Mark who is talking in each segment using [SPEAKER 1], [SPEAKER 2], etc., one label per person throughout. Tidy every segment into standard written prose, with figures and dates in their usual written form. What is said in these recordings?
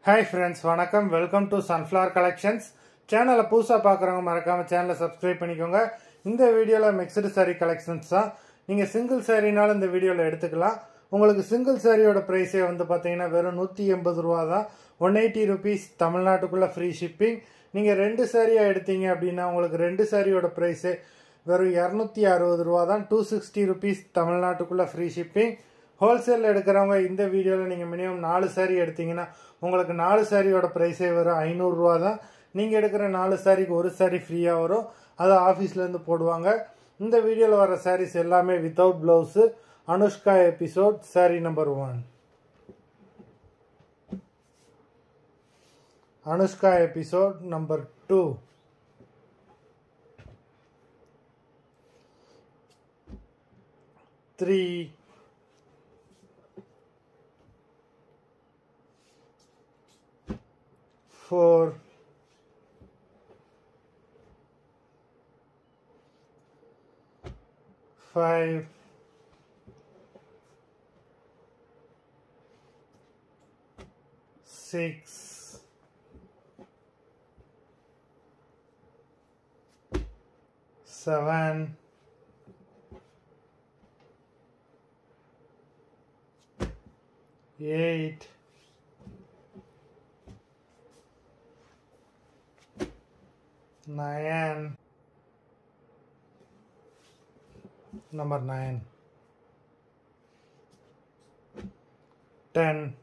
[SPEAKER 1] Hi friends, வணக்கம். Welcome to sunflower collections. சேனலை புதுசாக பார்க்குறவங்க மறக்காமல் சேனலை சப்ஸ்கிரைப் பண்ணிக்கோங்க. இந்த வீடியோவில் மிக்சடு சாரீ கலெக்ஷன்ஸ் தான். நீங்கள் சிங்கிள் சாரீனாலும் இந்த வீடியோவில் எடுத்துக்கலாம். உங்களுக்கு சிங்கிள் சாரியோட ப்ரைஸே வந்து பார்த்தீங்கன்னா வெறும் 180 ரூபா தான். 180 ருபீஸ் தமிழ்நாட்டுக்குள்ளே ஃப்ரீ ஷிப்பிங். நீங்கள் 2 சாரியாக எடுத்தீங்க அப்படின்னா உங்களுக்கு 2 சாரியோட ப்ரைஸே வெறும் 260 ரூபா தான். 260 ருபீஸ் தமிழ்நாட்டுக்குள்ளே ஃப்ரீ ஷிப்பிங். ஹோல்சேலில் எடுக்கிறவங்க இந்த வீடியோவில் நீங்கள் மினிமம் 4 சாரீ எடுத்தீங்கன்னா உங்களுக்கு 4 சாரியோட ப்ரைஸே வரும் 500 ரூபா தான். நீங்கள் எடுக்கிற 4 சாரிக்கு ஒரு சாரி ஃப்ரீயாக வரும். அதை ஆஃபீஸ்லேருந்து போடுவாங்க. இந்த வீடியோவில் வர சாரீஸ் எல்லாமே without blouse. Anushka episode sari number 1. Anushka episode number 2. Three, 4, 5, 6, 7, 8, 9, number 9, 10,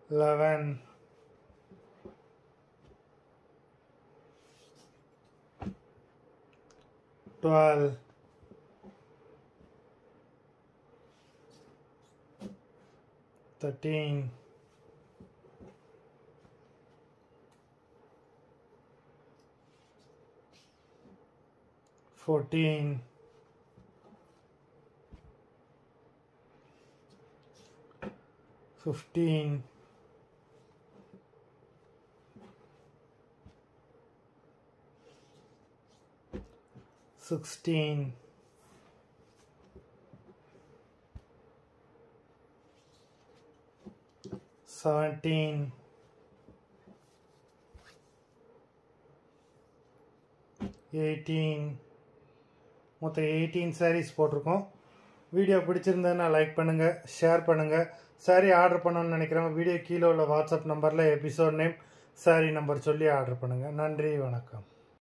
[SPEAKER 1] 11, 12, 13, 14, 15, 16, 17, 18. மொத்தம் 18 சாரீஸ் போட்டிருக்கோம். வீடியோ பிடிச்சிருந்ததுன்னா லைக் பண்ணுங்கள், ஷேர் பண்ணுங்கள். சாரீ ஆர்டர் பண்ணணும்னு நினைக்கிறவங்க வீடியோ கீழே உள்ள வாட்ஸ்அப் நம்பரில் எபிசோட் நேம், சாரீ நம்பர் சொல்லி ஆர்டர் பண்ணுங்கள். நன்றி, வணக்கம்.